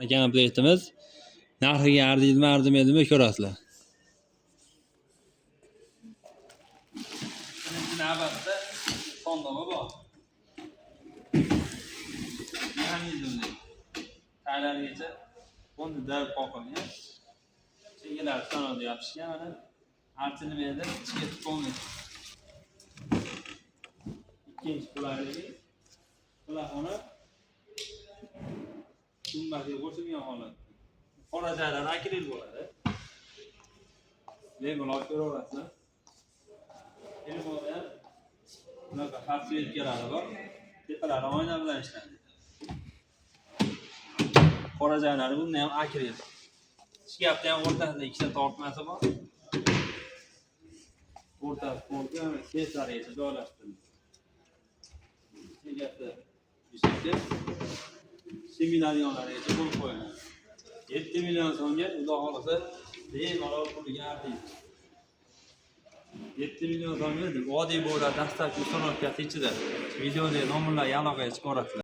Komplektimiz narxiga arzimaydimi ko'rasizlar. Navbatda sondog'i bor. Mexanizmli. Taylargacha bunda qoqilgan. Chegalar sanoqda yopishgan mana artini berdi, ichiga tuqolgan. Ikkinchi qulayligi qulaqona tumbasiga qo'shilgan holat. Qora joylar akril bo'ladi. Bemalol ko'raverasizlar. Telefonda bunaqa xavfsizliklari bor. Tepalari oyna bilan ishlanadi. Qora joylari bunda ham akril. Shkafda ham o'rtasida ikkita tortmasi bor. O'rtasi qo'lga keslargacha joylashtirilgan. Egasi ishga seminariyonlargacha bo'lib qo'yilgan. 7 million so'mga xudo xolasa bemalol puliga ardiydi. 7 million so'mga oddiy bo'lar dastlabki uстановkasi ichida videodagi nomerlarga aloqaga chiqaverasizlar.